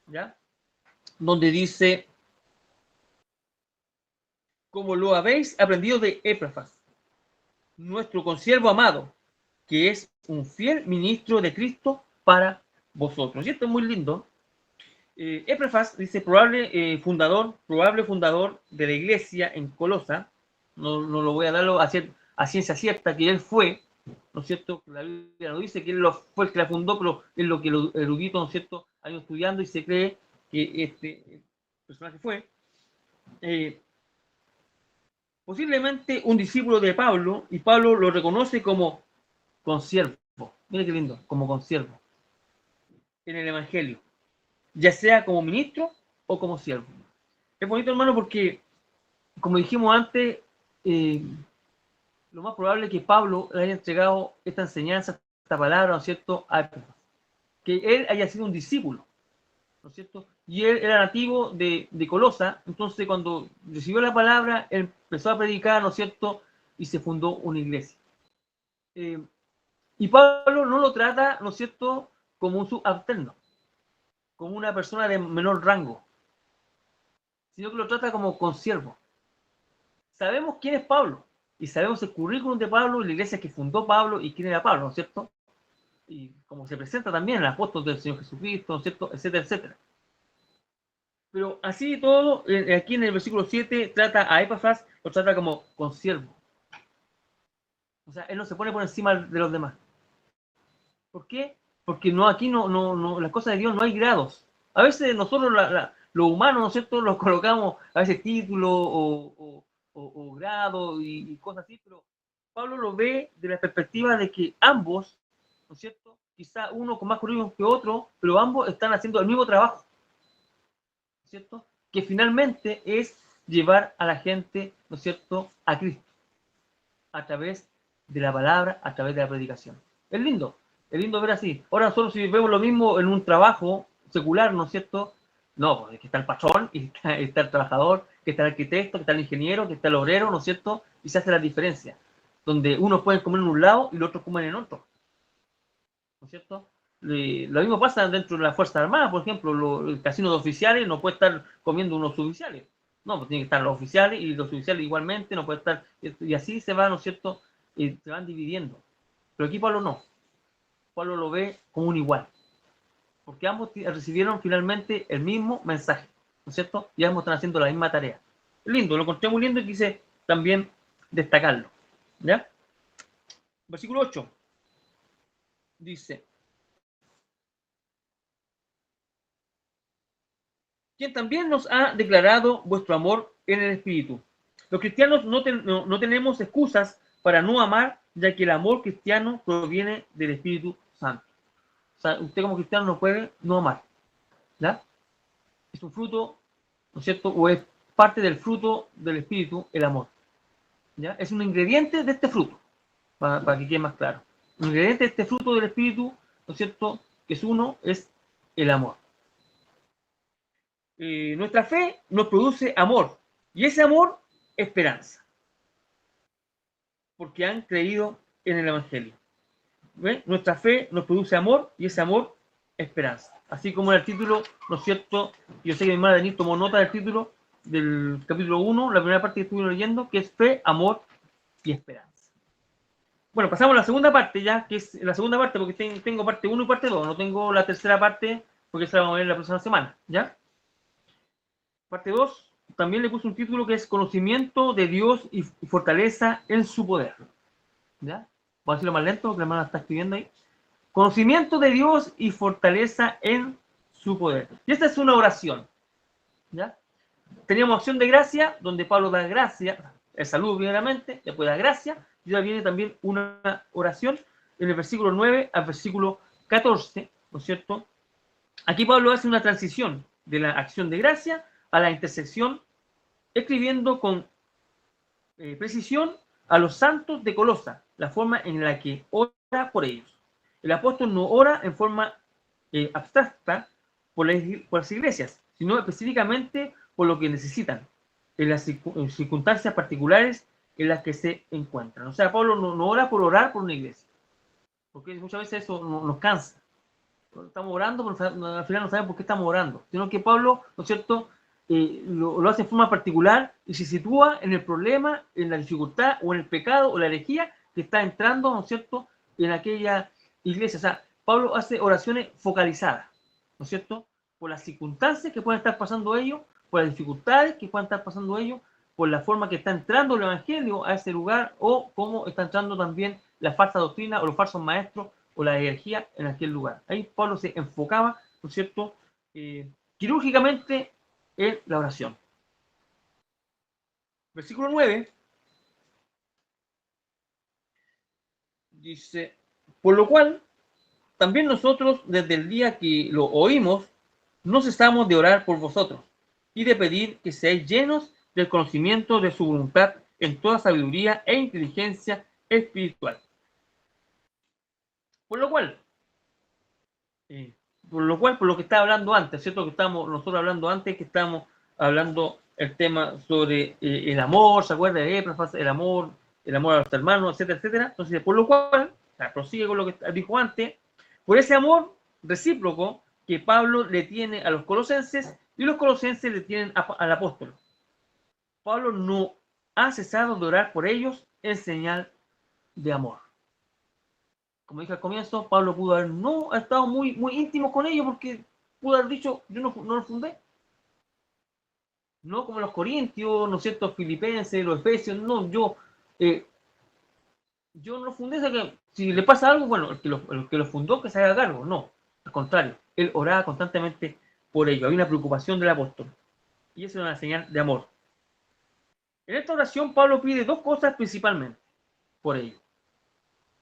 ¿ya? Donde dice, como lo habéis aprendido de Epafras, nuestro consiervo amado, que es un fiel ministro de Cristo para vosotros. Y esto es muy lindo. Epafras dice probable fundador de la iglesia en Colosa. No lo voy a darlo a ciencia cierta que él fue, ¿no es cierto? La Biblia no dice que él fue el que la fundó, pero es lo que los eruditos, ¿no es cierto?, han ido estudiando y se cree que este personaje fue. Posiblemente un discípulo de Pablo, y Pablo lo reconoce como consiervo. Mira qué lindo, como consiervo en el Evangelio, ya sea como ministro o como siervo. Es bonito, hermano, porque, como dijimos antes, lo más probable es que Pablo le haya entregado esta enseñanza, esta palabra, ¿no es cierto?, a Epafras. Que él haya sido un discípulo, ¿no es cierto? Y él era nativo de Colosa, entonces cuando recibió la palabra, él empezó a predicar, ¿no es cierto?, y se fundó una iglesia. Y Pablo no lo trata, ¿no es cierto?, como un subalterno, como una persona de menor rango, sino que lo trata como consiervo. Sabemos quién es Pablo, y sabemos el currículum de Pablo, la iglesia que fundó Pablo y quién era Pablo, ¿no es cierto? Y como se presenta también en el apóstol del Señor Jesucristo, ¿no es cierto?, etcétera, etcétera. Pero así y todo, aquí en el versículo 7 trata a Epafras, lo trata como consiervo. O sea, él no se pone por encima de los demás. ¿Por qué? Porque aquí las cosas de Dios no hay grados. A veces nosotros, los humanos, ¿no es cierto?, los colocamos a veces títulos o grados y cosas así, pero Pablo lo ve de la perspectiva de que ambos, ¿no es cierto?, quizá uno con más currículum que otro, pero ambos están haciendo el mismo trabajo, ¿no es cierto?, que finalmente es llevar a la gente, ¿no es cierto?, a Cristo, a través de la palabra, a través de la predicación. Es lindo ver así. Ahora nosotros si vemos lo mismo en un trabajo secular, ¿no es cierto? No, pues que está el patrón, y está el trabajador, que está el arquitecto, que está el ingeniero, que está el obrero, ¿no es cierto? Y se hace la diferencia, donde unos pueden comer en un lado y los otros comen en otro, ¿no es cierto? Lo mismo pasa dentro de la Fuerza Armada, por ejemplo, el casino de oficiales no puede estar comiendo unos suboficiales. No, pues tienen que estar los oficiales y los oficiales igualmente, no puede estar, y así se va, ¿no es cierto? Se van dividiendo. Pero aquí Pablo no. Pablo lo ve como un igual. Porque ambos recibieron finalmente el mismo mensaje, ¿no es cierto? Y ambos están haciendo la misma tarea. Lindo, lo encontré muy lindo y quise también destacarlo. ¿Ya? Versículo 8. Dice: quien también nos ha declarado vuestro amor en el Espíritu. Los cristianos no tenemos excusas para no amar, ya que el amor cristiano proviene del Espíritu Santo. O sea, usted como cristiano no puede no amar. ¿Ya? Es un fruto, ¿no es cierto? O es parte del fruto del Espíritu, el amor. ¿Ya? Es un ingrediente de este fruto, para que quede más claro. Un ingrediente de este fruto del Espíritu, ¿no es cierto?, que es uno, es el amor. Nuestra fe nos produce amor, y ese amor, esperanza, porque han creído en el Evangelio. ¿Ve? Nuestra fe nos produce amor, y ese amor, esperanza. Así como en el título, ¿no es cierto? Yo sé que mi hermana Denis tomó nota del título del capítulo 1, la primera parte que estuvimos leyendo, que es fe, amor y esperanza. Bueno, pasamos a la segunda parte ya, que es la segunda parte, porque tengo parte 1 y parte 2, no tengo la tercera parte, porque esa la vamos a ver la próxima semana, ¿ya? Parte 2, también le puse un título que es Conocimiento de Dios y fortaleza en su poder, ¿ya? Voy a decirlo más lento, porque la hermana está escribiendo ahí. Conocimiento de Dios y fortaleza en su poder. Y esta es una oración, ¿ya? Teníamos acción de gracia, donde Pablo da gracia, el saludo primeramente, después da gracia, y ahora viene también una oración en el versículo 9 al versículo 14, ¿no es cierto? Aquí Pablo hace una transición de la acción de gracia a la intersección, escribiendo con precisión a los santos de Colosa, la forma en la que ora por ellos. El apóstol no ora en forma abstracta por las iglesias, sino específicamente por lo que necesitan, en las circunstancias particulares en las que se encuentran. O sea, Pablo no ora por orar por una iglesia, porque muchas veces eso nos cansa. Estamos orando, pero al final no sabemos por qué estamos orando, sino que Pablo, ¿no es cierto?, lo hace en forma particular y se sitúa en el problema, en la dificultad o en el pecado o la herejía que está entrando, ¿no es cierto?, en aquella iglesia. O sea, Pablo hace oraciones focalizadas, ¿no es cierto? Por las circunstancias que pueden estar pasando ellos, por las dificultades que puedan estar pasando ellos, por la forma que está entrando el evangelio a ese lugar, o cómo está entrando también la falsa doctrina o los falsos maestros o la energía en aquel lugar. Ahí Pablo se enfocaba, ¿no es cierto?, quirúrgicamente en la oración. Versículo 9 dice, por lo cual, también nosotros, desde el día que lo oímos, no cesamos de orar por vosotros y de pedir que seáis llenos del conocimiento de su voluntad en toda sabiduría e inteligencia espiritual. Por lo cual, por lo que estaba hablando antes, ¿cierto? Que estábamos nosotros hablando antes, que estábamos hablando el tema sobre el amor, ¿se acuerda de Epafras? El amor a los hermanos, etcétera, etcétera. Entonces, por lo cual, prosigue con lo que dijo antes, por ese amor recíproco que Pablo le tiene a los colosenses y los colosenses le tienen al apóstol. Pablo no ha cesado de orar por ellos en señal de amor. Como dije al comienzo, Pablo pudo haber no ha estado muy íntimo con ellos porque pudo haber dicho, yo no lo fundé. No como los corintios, ¿no es cierto?, filipenses, los efesios, no, yo no lo fundé, o sea que si le pasa algo, bueno, el que lo fundó que se haga cargo, no, al contrario, él oraba constantemente por ello, había una preocupación del apóstol, y eso es una señal de amor. En esta oración Pablo pide dos cosas principalmente por ello.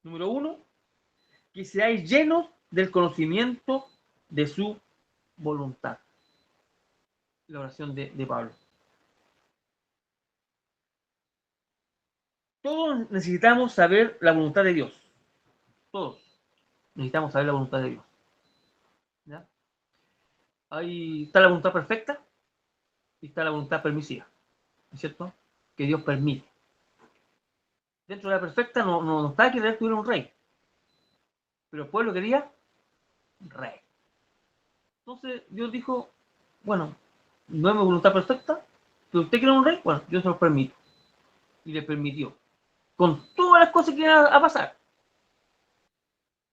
Número uno, que seáis llenos del conocimiento de su voluntad. La oración de Pablo. Todos necesitamos saber la voluntad de Dios. Todos necesitamos saber la voluntad de Dios. ¿Ya? Ahí está la voluntad perfecta y está la voluntad permisiva. ¿No es cierto? Que Dios permite. Dentro de la perfecta no está que Israel tuviera un rey. Pero el pueblo quería rey. Entonces Dios dijo, bueno, no es mi voluntad perfecta, pero usted quiere un rey, bueno, yo se lo permito. Y le permitió. Con todas las cosas que iban a pasar.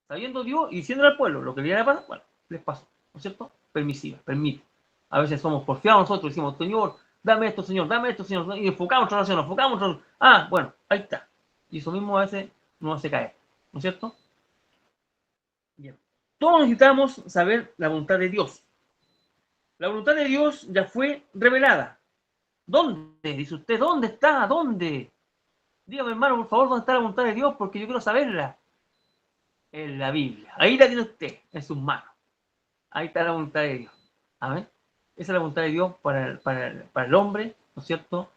Sabiendo Dios y diciéndole al pueblo lo que le iba a pasar, bueno, les pasó. ¿No es cierto? Permisiva, permite. A veces somos porfiados nosotros, decimos, Señor, dame esto, Señor, y enfocamos otra oración, bueno, ahí está. Y eso mismo a veces nos hace caer. ¿No es cierto? Bien. Todos necesitamos saber la voluntad de Dios. La voluntad de Dios ya fue revelada. ¿Dónde? Dice usted, ¿dónde está? ¿Dónde? Dígame, hermano, por favor, ¿dónde está la voluntad de Dios? Porque yo quiero saberla. En la Biblia. Ahí la tiene usted, en sus manos. Ahí está la voluntad de Dios. Amén. Esa es la voluntad de Dios para el hombre, ¿no es cierto?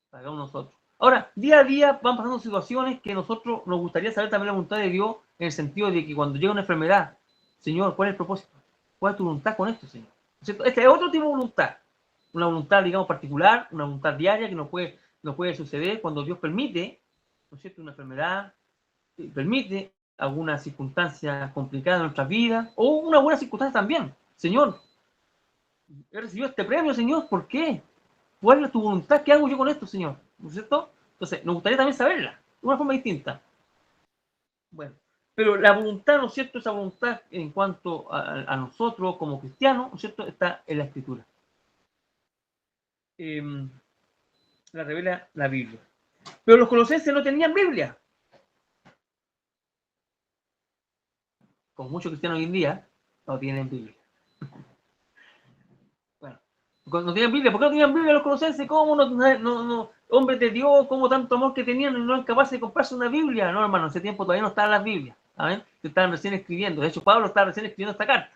Para nosotros. Ahora, día a día van pasando situaciones que nosotros nos gustaría saber también la voluntad de Dios, en el sentido de que cuando llega una enfermedad, Señor, ¿cuál es el propósito? ¿Cuál es tu voluntad con esto, Señor? ¿No es cierto? Este es otro tipo de voluntad. Una voluntad, digamos, particular, una voluntad diaria que nos puede suceder cuando Dios permite, ¿no es cierto?, una enfermedad, permite alguna circunstancia complicada en nuestras vidas, o una buena circunstancia también. Señor, he recibido este premio, Señor, ¿por qué? ¿Cuál es tu voluntad? ¿Qué hago yo con esto, Señor? ¿No es cierto? Entonces, nos gustaría también saberla, de una forma distinta. Bueno, pero la voluntad, ¿no es cierto? Esa voluntad en cuanto a nosotros como cristianos, ¿no es cierto?, está en la Escritura. La revela la Biblia. Pero los colosenses no tenían Biblia. Como muchos cristianos hoy en día, no tienen Biblia. Bueno, no tenían Biblia. ¿Por qué no tenían Biblia los colosenses? ¿Cómo no, hombres de Dios, cómo tanto amor que tenían y no eran capaces de comprarse una Biblia? No, hermano, en ese tiempo todavía no estaban las Biblias. ¿Saben? Se estaban recién escribiendo. De hecho, Pablo estaba recién escribiendo esta carta.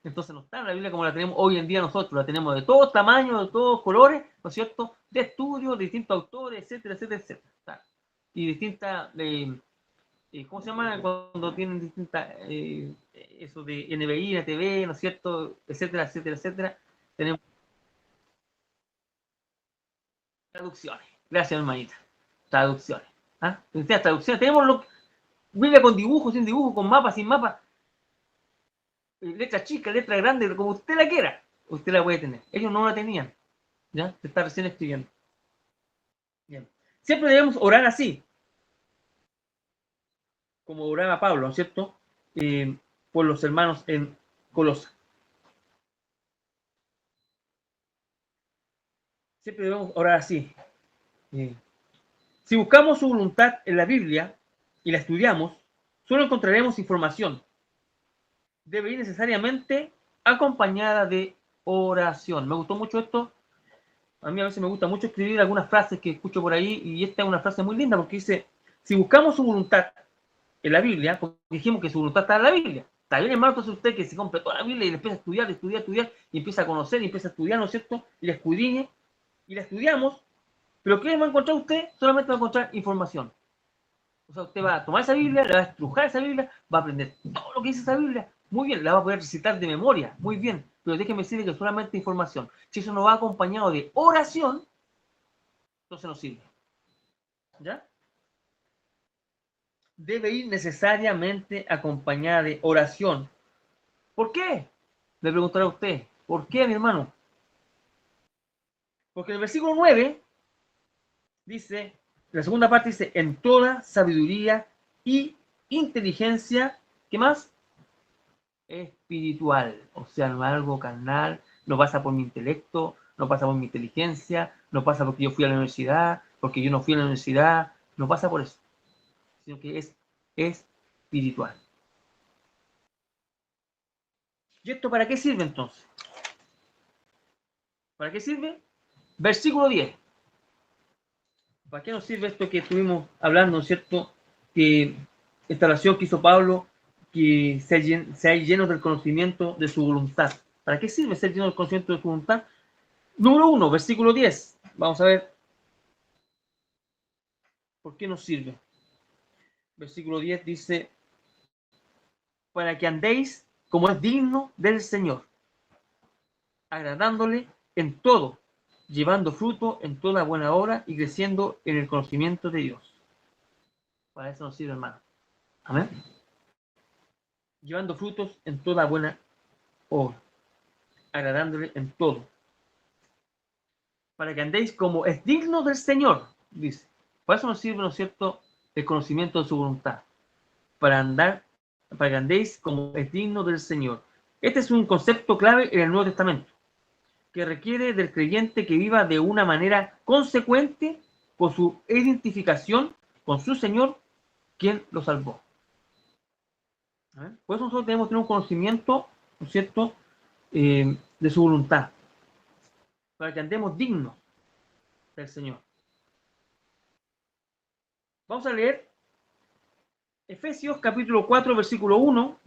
Entonces no está en la Biblia como la tenemos hoy en día nosotros. La tenemos de todos tamaños, de todos colores, ¿no es cierto? De estudios, de distintos autores, etcétera, etcétera, etcétera. Y distintas... ¿cómo se llama? Cuando tienen distintas, eso de NBI, NTV, ¿no es cierto? Etcétera, etcétera, etcétera. Tenemos traducciones. Gracias, hermanita. Traducciones. ¿Ah? Traducciones. Tenemos Biblia con dibujos, sin dibujos, con mapas, sin mapas. Letra chica, letra grande, como usted la quiera. Usted la puede tener. Ellos no la tenían. ¿Ya? Se está recién escribiendo. Bien. Siempre debemos orar así. Como oraba Pablo, ¿no es cierto? por los hermanos en Colosa. Siempre debemos orar así. Si buscamos su voluntad en la Biblia y la estudiamos, solo encontraremos información. Debe ir necesariamente acompañada de oración. Me gustó mucho esto. A mí a veces me gusta mucho escribir algunas frases que escucho por ahí, y esta es una frase muy linda porque dice: si buscamos su voluntad en la Biblia, porque dijimos que su voluntad está en la Biblia. Está bien, hermano, entonces usted que se compre toda la Biblia y le empieza a estudiar, y empieza a conocer, y empieza a estudiar, ¿no es cierto? Y la escudriñe, y la estudiamos, pero ¿qué va a encontrar usted? Solamente va a encontrar información. O sea, usted va a tomar esa Biblia, le va a estrujar esa Biblia, va a aprender todo lo que dice esa Biblia, muy bien, la va a poder recitar de memoria, muy bien, pero déjeme decirle que solamente información. Si eso no va acompañado de oración, entonces no sirve. ¿Ya? Debe ir necesariamente acompañada de oración. ¿Por qué? Le preguntará a usted. ¿Por qué, mi hermano? Porque en el versículo 9 dice, la segunda parte dice, en toda sabiduría y inteligencia, ¿qué más? Espiritual. O sea, no es algo carnal, no pasa por mi intelecto, no pasa por mi inteligencia, no pasa porque yo fui a la universidad, porque yo no fui a la universidad, no pasa por eso, sino que es espiritual. ¿Y esto para qué sirve entonces? ¿Para qué sirve? Versículo 10. ¿Para qué nos sirve esto que estuvimos hablando, cierto? Que esta oración que hizo Pablo, que sea lleno del conocimiento de su voluntad. ¿Para qué sirve ser lleno del conocimiento de su voluntad? Número 1, versículo 10. Vamos a ver por qué nos sirve. Versículo 10 dice, para que andéis como es digno del Señor, agradándole en todo, llevando fruto en toda buena obra y creciendo en el conocimiento de Dios. Para eso nos sirve, hermano. Amén. Llevando frutos en toda buena obra, agradándole en todo. Para que andéis como es digno del Señor, dice. Para eso nos sirve, ¿no es cierto?, el conocimiento de su voluntad. Para que andéis como es digno del Señor. Este es un concepto clave en el Nuevo Testamento, que requiere del creyente que viva de una manera consecuente con su identificación con su Señor, quien lo salvó. Por eso nosotros debemos tener un conocimiento, ¿no es cierto?, de su voluntad, para que andemos dignos del Señor. Vamos a leer Efesios capítulo 4, versículo 1,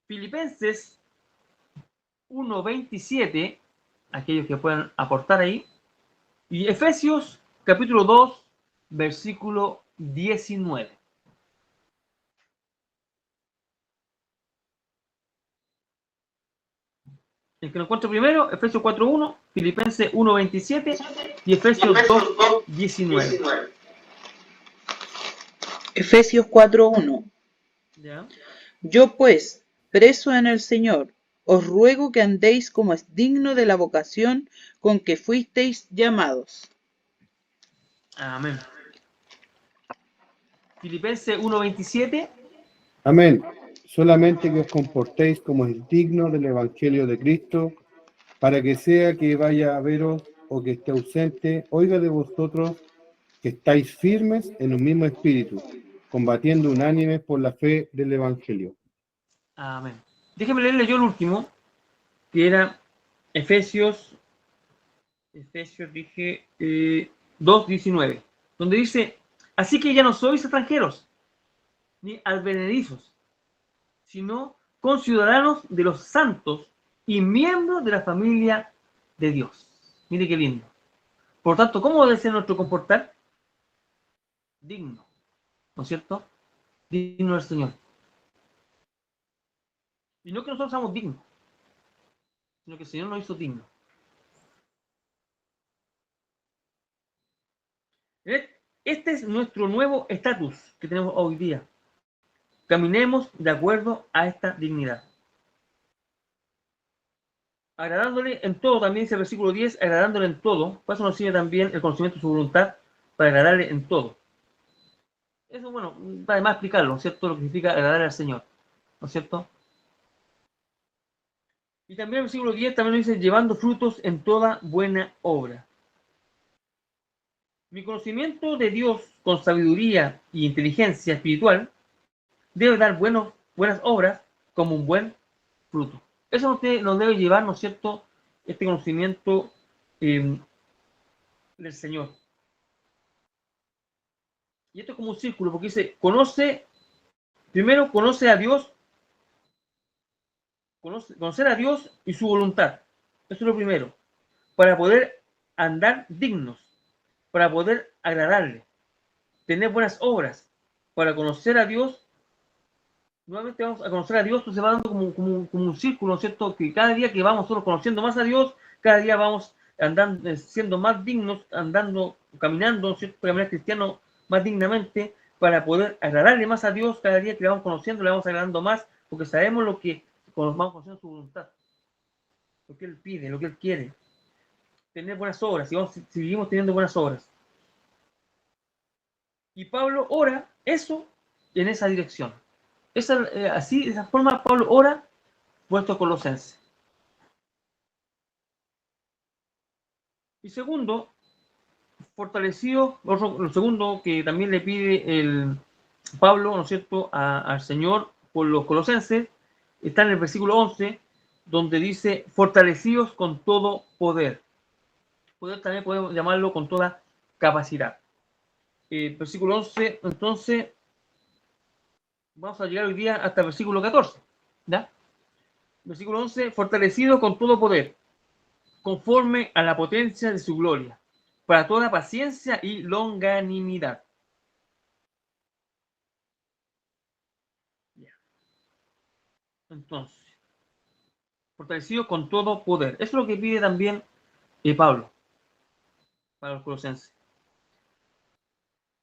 Filipenses 1:27, aquellos que puedan aportar ahí, y Efesios capítulo 2, versículo 19. El que lo encuentre primero, Efesios 4:1, Filipenses 1:27 y Efesios 2:19. Efesios 4:1. ¿Ya? Yo pues, preso en el Señor, os ruego que andéis como es digno de la vocación con que fuisteis llamados. Amén. Filipenses 1:27. Amén. Solamente que os comportéis como es digno del Evangelio de Cristo, para que sea que vaya a veros o que esté ausente, oiga de vosotros que estáis firmes en un mismo espíritu, combatiendo unánimes por la fe del Evangelio. Amén. Déjeme leerle yo el último, que era Efesios dije 2:19, donde dice, así que ya no sois extranjeros, ni advenedizos, sino conciudadanos de los santos y miembros de la familia de Dios. Mire qué lindo. Por tanto, ¿cómo debe ser nuestro comportar? Digno, ¿no es cierto? Digno del Señor. Y no que nosotros seamos dignos, sino que el Señor nos hizo dignos. Este es nuestro nuevo estatus que tenemos hoy día. Caminemos de acuerdo a esta dignidad. Agradándole en todo, también dice el versículo 10, agradándole en todo. Por eso nos sirve también el conocimiento de su voluntad, para agradarle en todo. Eso, bueno, además explicarlo, ¿no es cierto? Lo que significa agradar al Señor, ¿no es cierto? Y también el versículo 10 también nos dice, llevando frutos en toda buena obra. Mi conocimiento de Dios con sabiduría y inteligencia espiritual debe dar buenas obras como un buen fruto. Eso nos debe llevar, ¿no es cierto?, este conocimiento del Señor. Y esto es como un círculo, porque dice, primero conoce a Dios, conocer a Dios y su voluntad. Eso es lo primero. Para poder andar dignos, para poder agradarle, tener buenas obras, para conocer a Dios. Nuevamente vamos a conocer a Dios, esto se va dando como un círculo, ¿no es cierto? Que cada día que vamos nosotros conociendo más a Dios, cada día vamos andando, siendo más dignos, andando, caminando, ¿no es cierto? Caminar cristiano más dignamente, para poder agradarle más a Dios. Cada día que vamos conociendo, le vamos agradando más, porque sabemos lo que, cuando vamos conociendo su voluntad, lo que Él pide, lo que Él quiere. Tener buenas obras, y seguimos teniendo buenas obras. Y Pablo ora eso en esa dirección. Así, de esa forma, Pablo ora puesto Colosenses. Y segundo, fortalecido, lo segundo que también le pide el Pablo, ¿no es cierto?, al Señor por los colosenses, está en el versículo 11, donde dice, fortalecidos con todo poder. Poder también podemos llamarlo con toda capacidad. Versículo 11, entonces, vamos a llegar hoy día hasta el versículo 14, ¿ya? Versículo 11, fortalecido con todo poder, conforme a la potencia de su gloria, para toda paciencia y longanimidad. Entonces, fortalecido con todo poder. Eso es lo que pide también Pablo para los colosenses.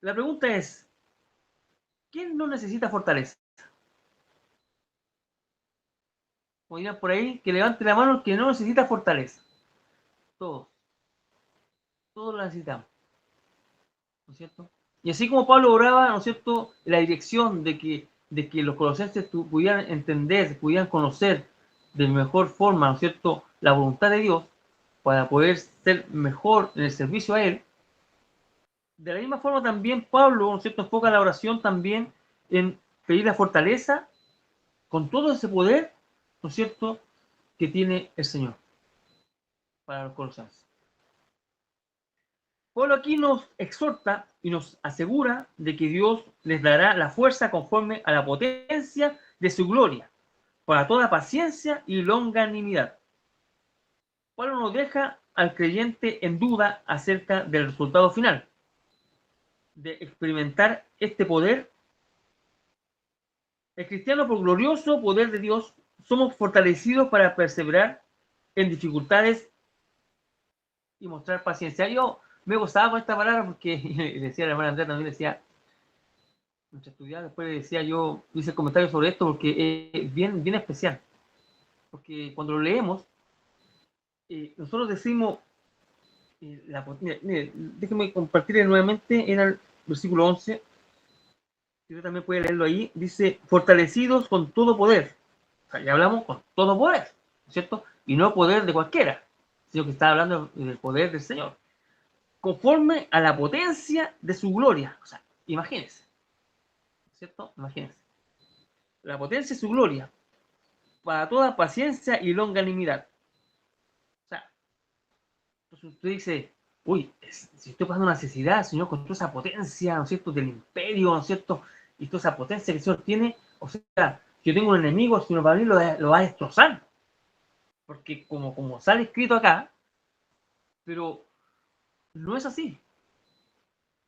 La pregunta es, ¿quién no necesita fortaleza? O dirán por ahí, que levante la mano el que no necesita fortaleza. Todos. Todos la necesitamos. ¿No es cierto? Y así como Pablo oraba, ¿no es cierto?, en la dirección de que los colosenses pudieran entender, pudieran conocer de mejor forma, ¿no es cierto?, la voluntad de Dios, para poder ser mejor en el servicio a Él. De la misma forma también Pablo, ¿no es cierto?, enfoca la oración también en pedir la fortaleza con todo ese poder, ¿no es cierto?, que tiene el Señor para los colosenses. Pablo aquí nos exhorta y nos asegura de que Dios les dará la fuerza conforme a la potencia de su gloria, para toda paciencia y longanimidad. Pablo nos deja al creyente en duda acerca del resultado final, de experimentar este poder. El cristiano, por glorioso poder de Dios, somos fortalecidos para perseverar en dificultades y mostrar paciencia. Yo me gozaba con esta palabra porque decía la hermana Andrea también, decía, nuestra estudiante, después decía yo, hice comentarios sobre esto porque es bien, bien especial. Porque cuando lo leemos, nosotros decimos, mire, déjenme compartir nuevamente en el versículo 11, que usted también puede leerlo ahí, dice, fortalecidos con todo poder. O sea, ya hablamos con todo poder, ¿cierto? Y no poder de cualquiera, sino que está hablando del poder del Señor. Conforme a la potencia de su gloria. O sea, imagínense, ¿cierto? Imagínense. La potencia de su gloria, para toda paciencia y longanimidad. O sea, entonces usted dice, uy, si estoy pasando una necesidad, Señor, con toda esa potencia, ¿no es cierto?, del imperio, ¿no es cierto?, y toda esa potencia que el Señor tiene, o sea, si yo tengo un enemigo, el Señor para mí lo va a destrozar. Porque como sale escrito acá, pero no es así.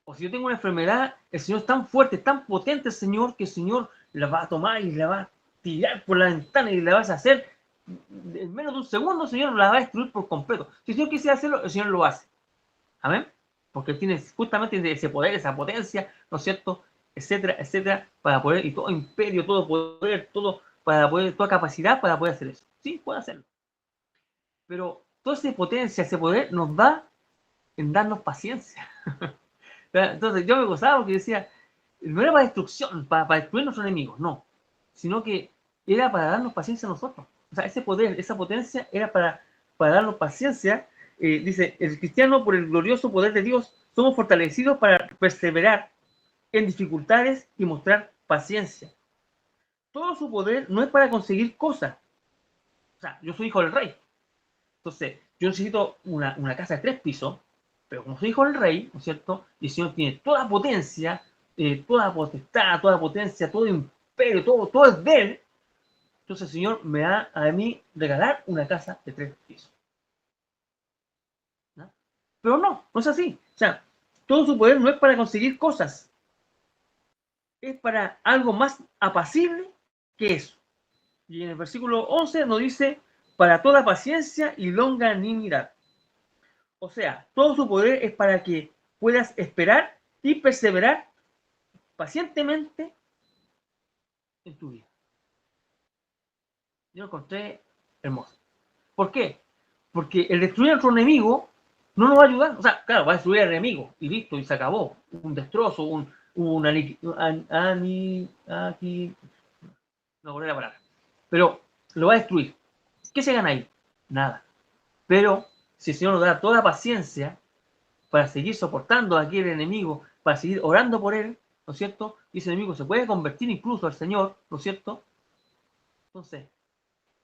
O si yo tengo una enfermedad, el Señor es tan fuerte, tan potente el Señor, que el Señor la va a tomar y la va a tirar por la ventana y la vas a hacer en menos de un segundo. El Señor la va a destruir por completo. Si el Señor quisiera hacerlo, el Señor lo hace. Amén. Porque Él tiene justamente ese poder, esa potencia, ¿no es cierto?, etcétera, etcétera, para poder, y todo imperio, todo poder, todo, para poder, toda capacidad para poder hacer eso. Sí, puede hacerlo. Pero toda esa potencia, ese poder nos da en darnos paciencia. Entonces yo me gozaba porque decía, no era para destrucción, para destruir a nuestros enemigos, no, sino que era para darnos paciencia a nosotros. O sea, ese poder, esa potencia era para darnos paciencia. Dice, el cristiano, por el glorioso poder de Dios, somos fortalecidos para perseverar en dificultades y mostrar paciencia. Todo su poder no es para conseguir cosas. O sea, yo soy hijo del rey. Entonces, yo necesito una casa de 3 pisos, pero como soy hijo del rey, ¿no es cierto? Y el Señor tiene toda potencia, toda potestad, toda potencia, todo imperio, todo es de él. Entonces el Señor me da a mí regalar una casa de 3 pisos. ¿No? Pero no es así. O sea, todo su poder no es para conseguir cosas. Es para algo más apacible que eso. Y en el versículo 11 nos dice, para toda paciencia y longanimidad. O sea, todo su poder es para que puedas esperar y perseverar pacientemente en tu vida. Yo lo encontré hermoso. ¿Por qué? Porque el destruir a nuestro enemigo no nos va a ayudar. O sea, claro, va a destruir al enemigo y listo, y se acabó. Un destrozo, no poner la palabra. Pero lo va a destruir. ¿Qué se gana ahí? Nada. Pero si el Señor nos da toda paciencia para seguir soportando a aquel enemigo, para seguir orando por él, ¿no es cierto? Y ese enemigo se puede convertir incluso al Señor, ¿no es cierto? Entonces,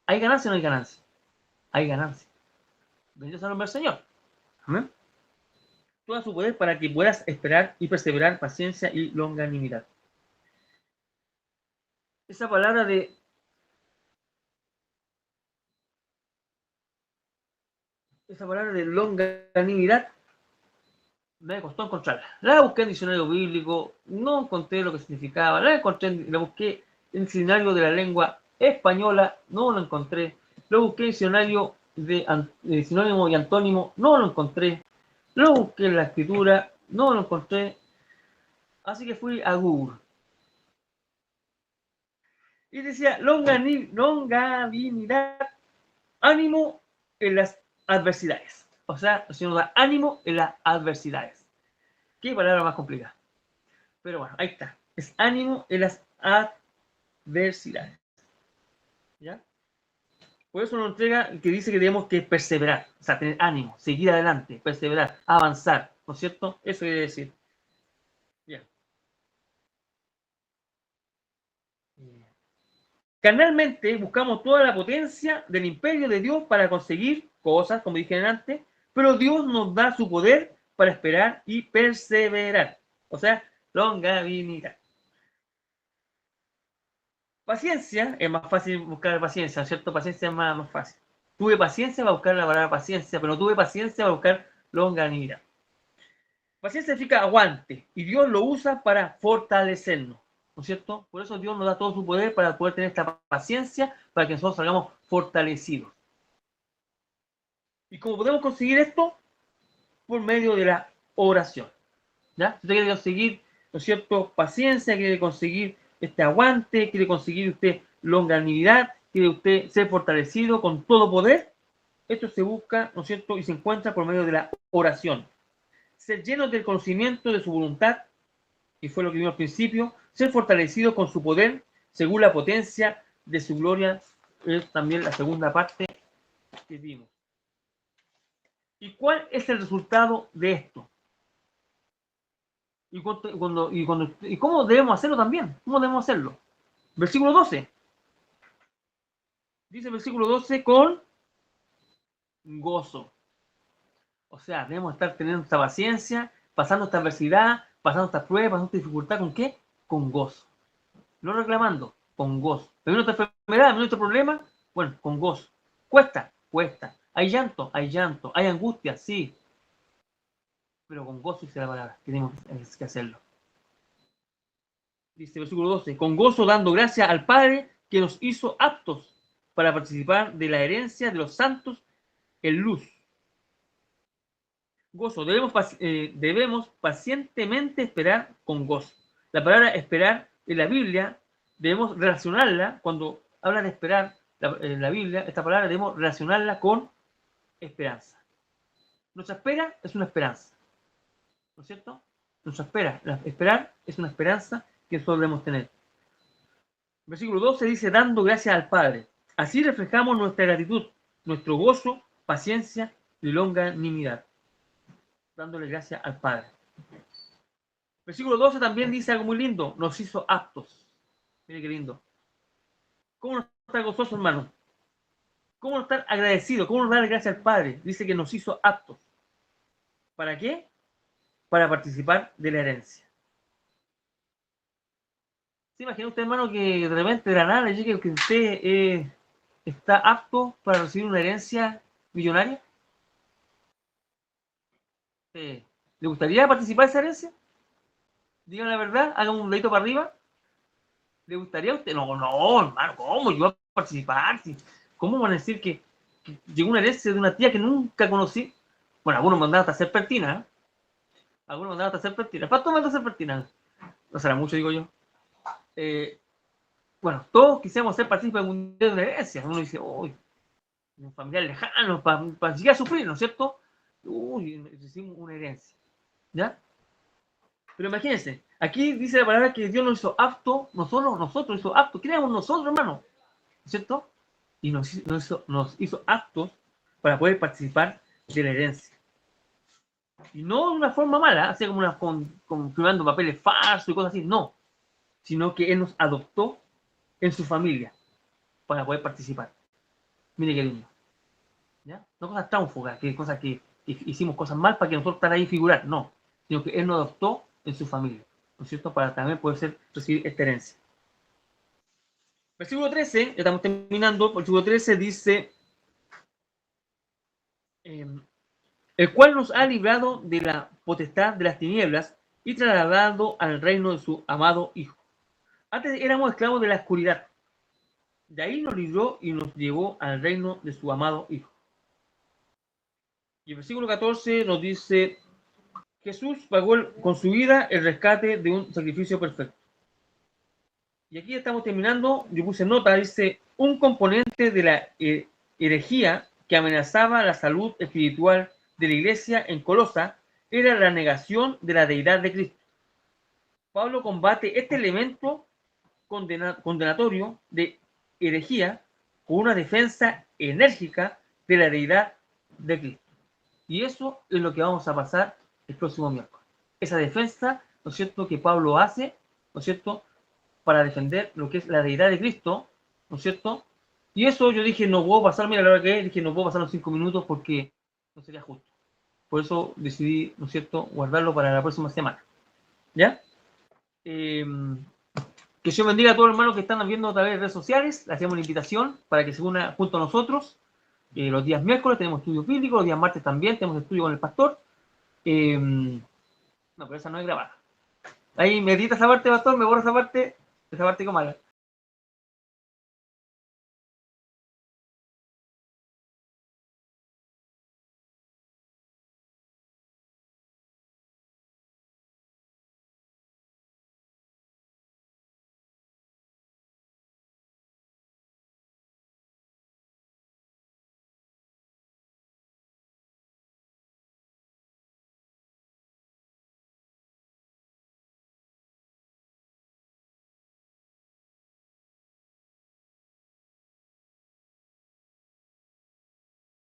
¿hay ganancia o no hay ganancia? Hay ganancia. Bendito sea el nombre del Señor. Amén. Todo su poder para que puedas esperar y perseverar, paciencia y longanimidad. Esa palabra de longanimidad me costó encontrarla. La busqué en diccionario bíblico, no encontré lo que significaba, la busqué en diccionario de la lengua española, no lo encontré. Lo busqué en diccionario de sinónimo y antónimo, no lo encontré. Lo busqué en la escritura, no lo encontré. Así que fui a Google. Y decía longanimidad, ánimo en las adversidades. O sea, el Señor da ánimo en las adversidades. Qué palabra más complicada. Pero bueno, ahí está. Es ánimo en las adversidades. ¿Ya? Por eso nos entrega que dice que tenemos que perseverar. O sea, tener ánimo, seguir adelante, perseverar, avanzar. ¿No es cierto? Eso quiere decir. Bien. Carnalmente buscamos toda la potencia del imperio de Dios para conseguir cosas, como dije antes, pero Dios nos da su poder para esperar y perseverar. O sea, longanimidad. Paciencia, es más fácil buscar paciencia, ¿cierto? Paciencia es más fácil. Tuve paciencia para buscar la palabra paciencia, pero no tuve paciencia para buscar longanimidad. Paciencia significa aguante, y Dios lo usa para fortalecernos, ¿no es cierto? Por eso Dios nos da todo su poder para poder tener esta paciencia, para que nosotros salgamos fortalecidos. ¿Y cómo podemos conseguir esto? Por medio de la oración. ¿Ya? Si usted quiere conseguir, ¿no es cierto?, paciencia, quiere conseguir este aguante, quiere conseguir usted longanimidad, quiere usted ser fortalecido con todo poder, esto se busca, ¿no es cierto?, y se encuentra por medio de la oración. Ser llenos del conocimiento de su voluntad, y fue lo que vimos al principio, ser fortalecido con su poder, según la potencia de su gloria, es también la segunda parte que vimos. ¿Y cuál es el resultado de esto? ¿Y cómo debemos hacerlo también? ¿Cómo debemos hacerlo? Versículo 12. Dice el versículo 12, con gozo. O sea, debemos estar teniendo esta paciencia, pasando esta adversidad, pasando esta prueba, pasando esta dificultad, ¿con qué? Con gozo. No reclamando, con gozo. ¿Me vino esta enfermedad? ¿Me vino este problema? Bueno, con gozo. ¿Cuesta? Cuesta. ¿Hay llanto? Hay llanto. ¿Hay angustia? Sí. Pero con gozo dice la palabra, que tenemos que hacerlo. Dice el versículo 12, con gozo dando gracias al Padre que nos hizo aptos para participar de la herencia de los santos en luz. Gozo, debemos pacientemente esperar con gozo. La palabra esperar en la Biblia, debemos relacionarla, cuando habla de esperar en la Biblia, esta palabra debemos relacionarla con esperanza. Nuestra espera es una esperanza, ¿no es cierto? nuestra espera. Esperar es una esperanza que nosotros debemos tener. Versículo 12 dice, dando gracias al Padre. Así reflejamos nuestra gratitud, nuestro gozo, paciencia y longanimidad. Dándole gracias al Padre. Versículo 12 también dice algo muy lindo. Nos hizo aptos. Mire qué lindo. ¿Cómo no estar gozoso, hermano? ¿Cómo no estar agradecido? ¿Cómo no darle gracias al Padre? Dice que nos hizo aptos. ¿Para qué? Para participar de la herencia. ¿Se imagina usted, hermano, que de repente de la nada le llegue que usted está apto para recibir una herencia millonaria? ¿Le gustaría participar de esa herencia? Dígame la verdad, haga un dedito para arriba. ¿Le gustaría a usted? No, no, hermano, ¿cómo yo voy a participar? ¿Cómo van a decir que llegó una herencia de una tía que nunca conocí? Bueno, algunos mandaron hasta hacer pertina, ¿eh? Algunos mandaron hasta hacer pertina. ¿Cuánto mandaron a hacer pertina? No será mucho, digo yo. Bueno, todos quisiéramos ser partícipes de una herencia. Uno dice, uy, un familiar lejano, para llegar a sufrir, ¿no es cierto? Uy, necesitamos una herencia. ¿Ya? Pero imagínense, aquí dice la palabra que Dios nos hizo apto, nosotros hizo apto. ¿Quién éramos nosotros, hermano? ¿No es cierto? Y nos hizo aptos para poder participar de la herencia. Y no de una forma mala, así como firmando papeles falsos y cosas así, no. Sino que Él nos adoptó en su familia para poder participar. Mire qué lindo. ¿Ya? No cosas tránfugas, que cosas que hicimos cosas mal para que nosotros estar ahí y figurar, no. Sino que Él nos adoptó en su familia, ¿no es cierto? Para también poder recibir esta herencia. Versículo 13, ya estamos terminando. Versículo 13 dice: el cual nos ha librado de la potestad de las tinieblas y trasladado al reino de su amado Hijo. Antes éramos esclavos de la oscuridad. De ahí nos libró y nos llevó al reino de su amado Hijo. Y el versículo 14 nos dice: Jesús pagó con su vida el rescate de un sacrificio perfecto. Y aquí estamos terminando. Yo puse nota, dice: un componente de la herejía que amenazaba la salud espiritual de la iglesia en Colosa era la negación de la deidad de Cristo. Pablo combate este elemento condenatorio de herejía con una defensa enérgica de la deidad de Cristo. Y eso es lo que vamos a pasar el próximo miércoles. Esa defensa, ¿no es cierto?, que Pablo hace, ¿no es cierto?, para defender lo que es la deidad de Cristo, ¿no es cierto? Y eso yo dije, no puedo pasar, mira la hora que es, dije, no puedo pasar los 5 minutos porque no sería justo. Por eso decidí, ¿no es cierto?, guardarlo para la próxima semana. ¿Ya? Que Dios bendiga a todos los hermanos que están viendo a través de redes sociales. Le hacemos una invitación para que se una junto a nosotros. Los días miércoles tenemos estudio bíblico, los días martes también tenemos estudio con el pastor. No, pero esa no es grabada. Ahí me edita esa parte, pastor, me borra esa parte como mala.